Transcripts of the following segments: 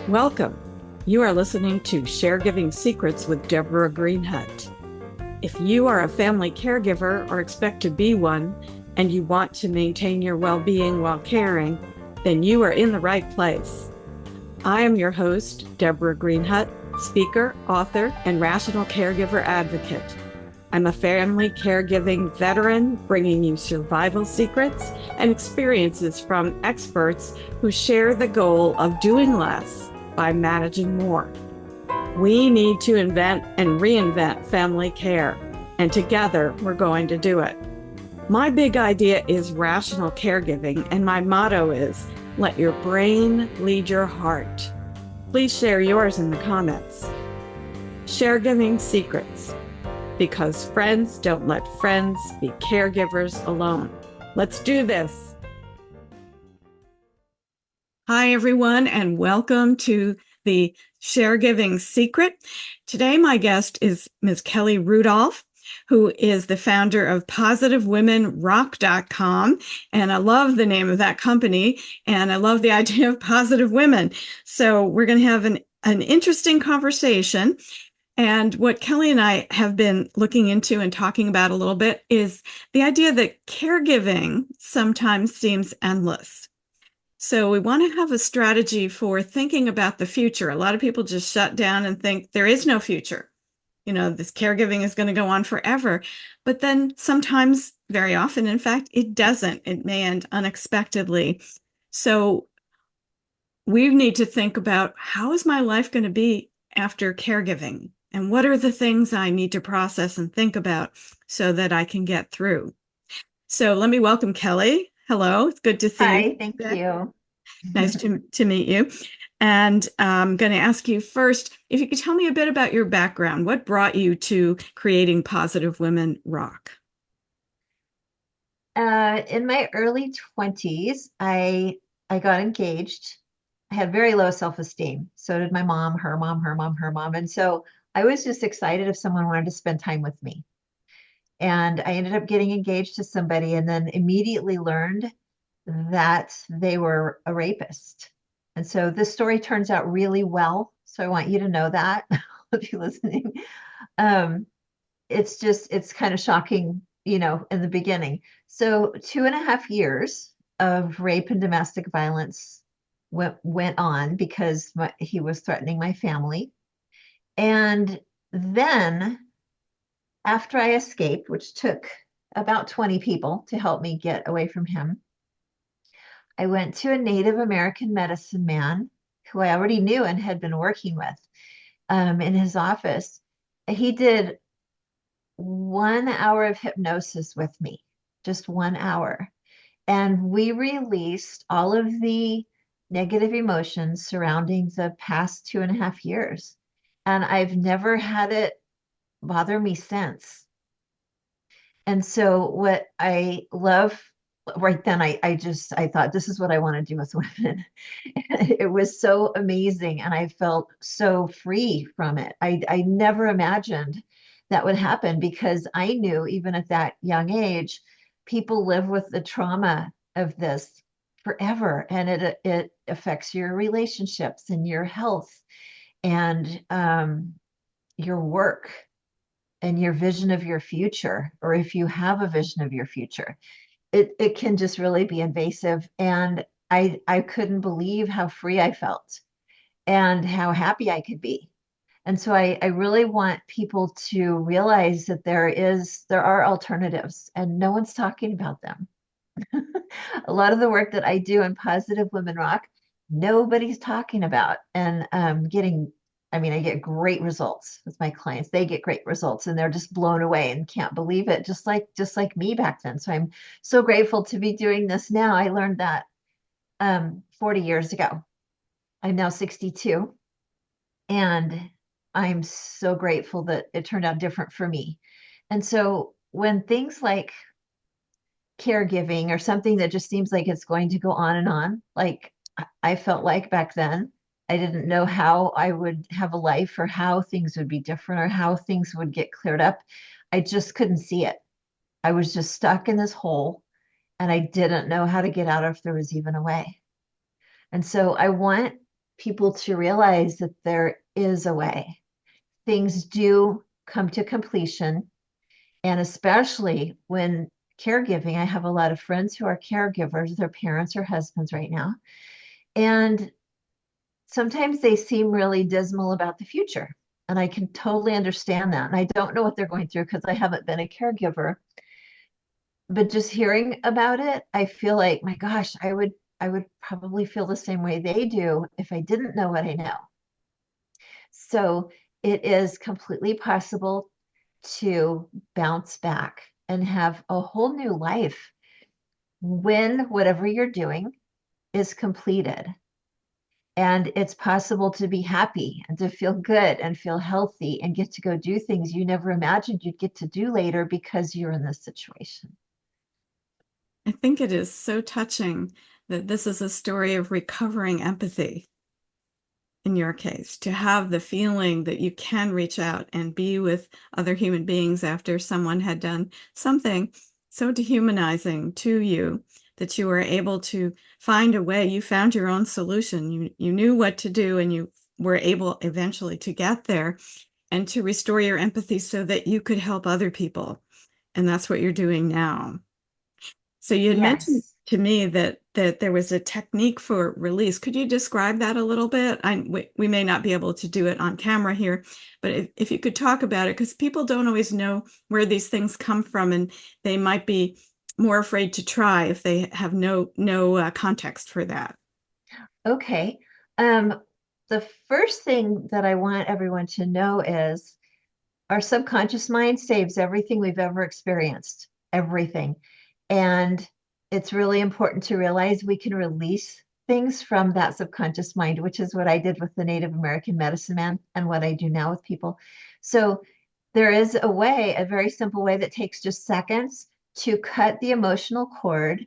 Welcome. You are listening to Caregiving Secrets with Deborah Greenhut. If you are a family caregiver or expect to be one, and you want to maintain your well-being while caring, then you are in the right place. I am your host, Deborah Greenhut, speaker, author, and rational caregiver advocate. I'm a family caregiving veteran, bringing you survival secrets and experiences from experts who share the goal of doing less by managing more. We need to invent and reinvent family care, and together we're going to do it. My big idea is rational caregiving, and my motto is, let your brain lead your heart. Please share yours in the comments. Caregiving Secrets, because friends don't let friends be caregivers alone. Let's do this. Hi, everyone, and welcome to the Caregiving Secret. Today, my guest is Ms. Kelly Rudolph, who is the founder of PositiveWomenRock.com. And I love the name of that company, and I love the idea of positive women. So we're going to have an interesting conversation. And what Kelly and I have been looking into and talking about a little bit is the idea that caregiving sometimes seems endless. So we want to have a strategy for thinking about the future. A lot of people just shut down and think there is no future. You know, this caregiving is going to go on forever. But then sometimes, very often, in fact, it doesn't. It may end unexpectedly. So we need to think about, how is my life going to be after caregiving? And what are the things I need to process and think about so that I can get through? So let me welcome Kelly. Hello, it's good to see you. Hi, thank you. Nice to meet you. And I'm going to ask you first, if you could tell me a bit about your background. What brought you to creating Positive Women Rock? In my early 20s, I got engaged. I had very low self-esteem. So did my mom, her mom, her mom, her mom. And so I was just excited if someone wanted to spend time with me. And I ended up getting engaged to somebody and then immediately learned that they were a rapist. And so this story turns out really well. So I want you to know that if you're listening. Um, it's kind of shocking, in the beginning. So 2.5 years of rape and domestic violence went on because he was threatening my family. And then after I escaped, which took about 20 people to help me get away from him, I went to a Native American medicine man who I already knew and had been working with in his office. He did 1 hour of hypnosis with me, just 1 hour. And we released all of the negative emotions surrounding the past 2.5 years. And I've never had it bother me since. And so what I love right then, I thought this is what I want to do with women. It was so amazing. And I felt so free from it. I never imagined that would happen because I knew even at that young age, people live with the trauma of this forever. And it affects your relationships and your health and your work and your vision of your future, or if you have a vision of your future, it can just really be invasive. And I couldn't believe how free I felt and how happy I could be. And so I really want people to realize that there are alternatives and no one's talking about them. A lot of the work that I do in Positive Women Rock, nobody's talking about. And I mean, I get great results with my clients. They get great results and they're just blown away and can't believe it, just like me back then. So I'm so grateful to be doing this now. I learned that 40 years ago. I'm now 62, and I'm so grateful that it turned out different for me. And so when things like caregiving or something that just seems like it's going to go on and on, like I felt like back then, I didn't know how I would have a life or how things would be different or how things would get cleared up. I just couldn't see it. I was just stuck in this hole and I didn't know how to get out if there was even a way. And so I want people to realize that there is a way. Things do come to completion. And especially when caregiving, I have a lot of friends who are caregivers, their parents or husbands right now. And sometimes they seem really dismal about the future. And I can totally understand that. And I don't know what they're going through because I haven't been a caregiver. But just hearing about it, I feel like, my gosh, I would probably feel the same way they do if I didn't know what I know. So it is completely possible to bounce back and have a whole new life when whatever you're doing is completed. And it's possible to be happy and to feel good and feel healthy and get to go do things you never imagined you'd get to do later because you're in this situation. I think it is so touching that this is a story of recovering empathy in your case, to have the feeling that you can reach out and be with other human beings after someone had done something so dehumanizing to you that you were able to find a way. You found your own solution. You knew what to do, and you were able eventually to get there and to restore your empathy so that you could help other people. And that's what you're doing now. So you had mentioned Yes. to me that there was a technique for release. Could you describe that a little bit? We may not be able to do it on camera here, but if you could talk about it, because people don't always know where these things come from, and they might be more afraid to try if they have no context for that. Okay. Um, the first thing that I want everyone to know is our subconscious mind saves everything we've ever experienced, everything. And it's really important to realize we can release things from that subconscious mind, which is what I did with the Native American medicine man and what I do now with people. So there is a way, a very simple way that takes just seconds to cut the emotional cord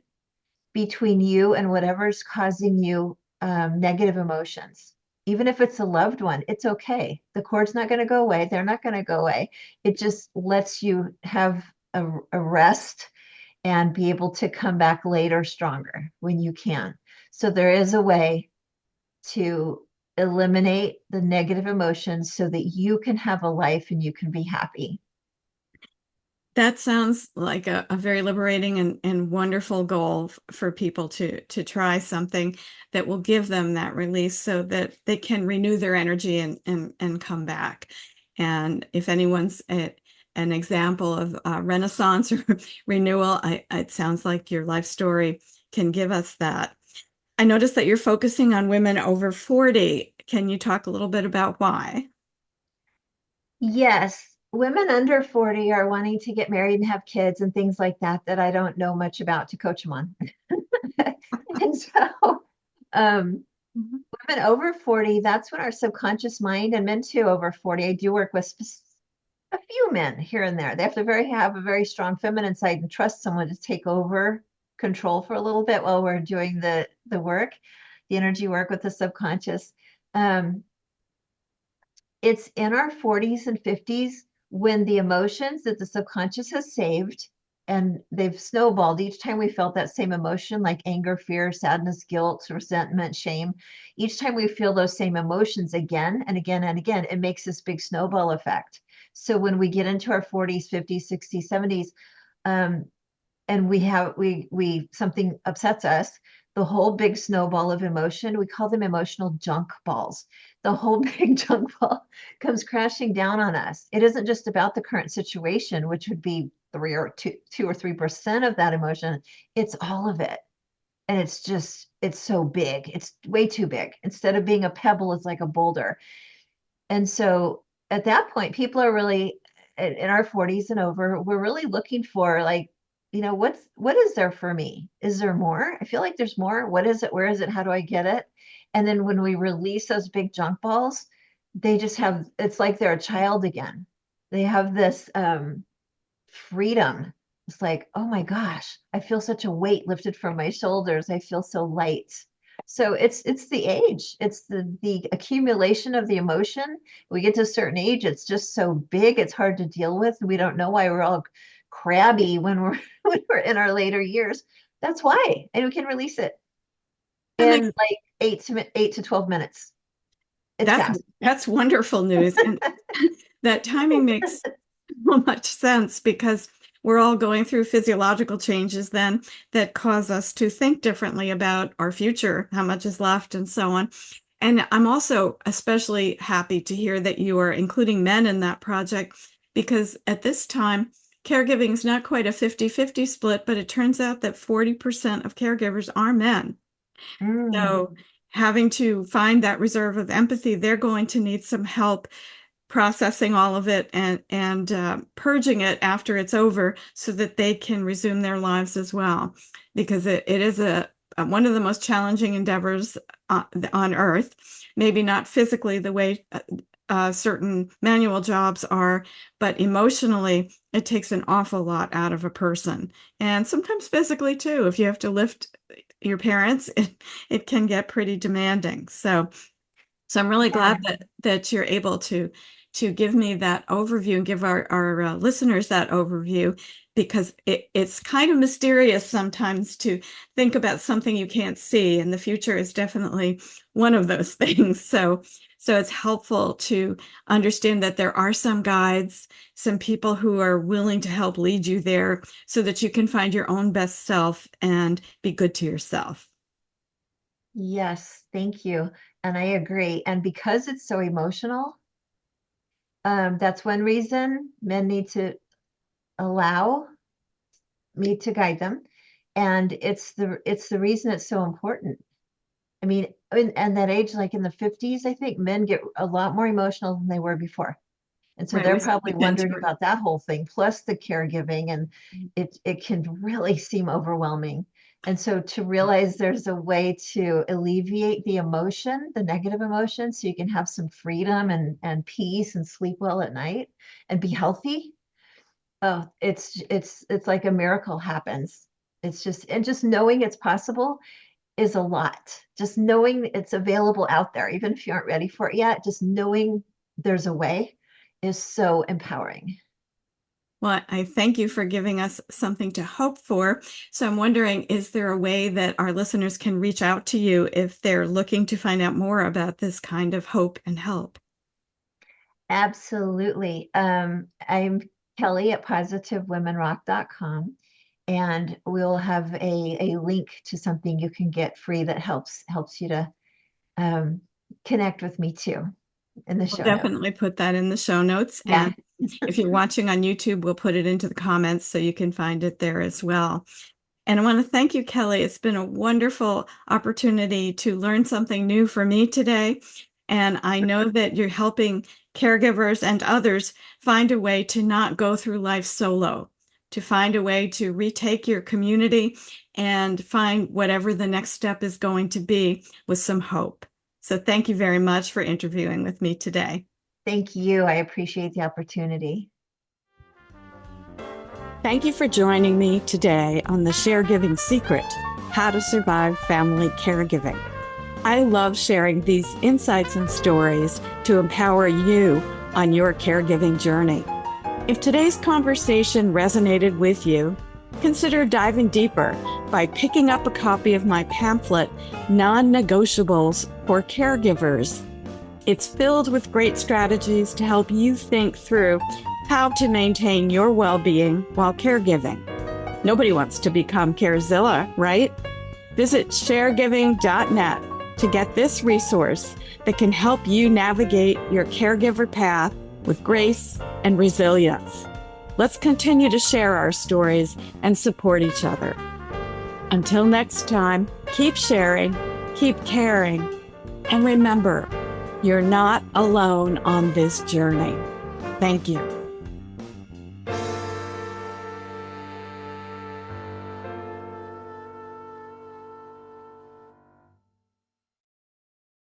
between you and whatever's causing you negative emotions. Even if it's a loved one, it's okay. The cord's not going to go away. They're not going to go away. It just lets you have a rest and be able to come back later stronger when you can. So there is a way to eliminate the negative emotions so that you can have a life and you can be happy. That sounds like a very liberating and wonderful goal for people to try something that will give them that release so that they can renew their energy and come back. And if anyone's an example of renaissance or renewal, it sounds like your life story can give us that. I noticed that you're focusing on women over 40. Can you talk a little bit about why? Yes, women under 40 are wanting to get married and have kids and things like that that I don't know much about to coach them on. And so, um, Mhm. women over 40, that's when our subconscious mind, and men too over 40, I do work with a few men here and there. They have to have a very strong feminine side and trust someone to take over control for a little bit while we're doing the work, the energy work with the subconscious. Um, it's in our 40s and 50s when the emotions that the subconscious has saved and they've snowballed each time we felt that same emotion, like anger, fear, sadness, guilt, resentment, shame. Each time we feel those same emotions again and again and again, it makes this big snowball effect. So when we get into our 40s, 50s, 60s, 70s, um, and we something upsets us, the whole big snowball of emotion, we call them emotional junk balls. The whole big junk ball comes crashing down on us. It isn't just about the current situation, which would be 2 or 3% of that emotion. It's all of it. And it's so big. It's way too big. Instead of being a pebble, it's like a boulder. And so at that point, people are really in our 40s and over, we're really looking for, like, what is there for me? Is there more? I feel like there's more. What is it? Where is it? How do I get it? And then when we release those big junk balls, they just have, it's like they're a child again. They have this freedom. It's like, oh my gosh, I feel such a weight lifted from my shoulders. I feel so light. So it's the age. It's the accumulation of the emotion. We get to a certain age, it's just so big, it's hard to deal with. We don't know why we're all crabby when we're when we're in our later years. That's why. And we can release it That makes in like 8 to 12 minutes. It's fast. That's wonderful news. And that timing makes so much sense because we're all going through physiological changes then that cause us to think differently about our future, how much is left, and so on. And I'm also especially happy to hear that you are including men in that project because at this time, caregiving is not quite a 50-50 split, but it turns out that 40% of caregivers are men. So having to find that reserve of empathy, they're going to need some help processing all of it and purging it after it's over so that they can resume their lives as well. Because it is one of the most challenging endeavors on earth, maybe not physically the way certain manual jobs are, but emotionally, it takes an awful lot out of a person. And sometimes physically too. If you have to lift your parents, it can get pretty demanding. So I'm really glad that you're able to give me that overview and give our listeners that overview, because it's kind of mysterious sometimes to think about something you can't see, and the future is definitely one of those things. So it's helpful to understand that there are some guides, some people who are willing to help lead you there so that you can find your own best self and be good to yourself. Yes, thank you. And I agree. And because it's so emotional, that's one reason men need to allow me to guide them. And it's the reason it's so important. I mean, and that age, like in the 50s, I think men get a lot more emotional than they were before. And so Right, they're probably wondering about that whole thing, plus the caregiving, and it can really seem overwhelming. And so to realize there's a way to alleviate the emotion, the negative emotion, so you can have some freedom and peace and sleep well at night and be healthy. Oh, it's like a miracle happens. It's just knowing it's possible is a lot. Just knowing it's available out there, even if you aren't ready for it yet, just knowing there's a way is so empowering. Well, I thank you for giving us something to hope for. So I'm wondering, is there a way that our listeners can reach out to you if they're looking to find out more about this kind of hope and help? Absolutely. I'm Kelly at positivewomenrock.com, and we'll have a link to something you can get free that helps you to connect with me too in the We'll show notes. definitely put that in the show notes. Yeah. And if you're watching on YouTube, we'll put it into the comments so you can find it there as well. And I want to thank you, Kelly. It's been a wonderful opportunity to learn something new for me today. And I know that you're helping caregivers and others find a way to not go through life solo, to find a way to retake your community and find whatever the next step is going to be with some hope. So thank you very much for interviewing with me today. Thank you. I appreciate the opportunity. Thank you for joining me today on the Caregiving Secret, How to Survive Family Caregiving. I love sharing these insights and stories to empower you on your caregiving journey. If today's conversation resonated with you, consider diving deeper by picking up a copy of my pamphlet, Non-Negotiables for Caregivers. It's filled with great strategies to help you think through how to maintain your well-being while caregiving. Nobody wants to become Carezilla, right? Visit sharegiving.net to get this resource that can help you navigate your caregiver path with grace and resilience. Let's continue to share our stories and support each other. Until next time, keep sharing, keep caring, and remember, you're not alone on this journey. Thank you.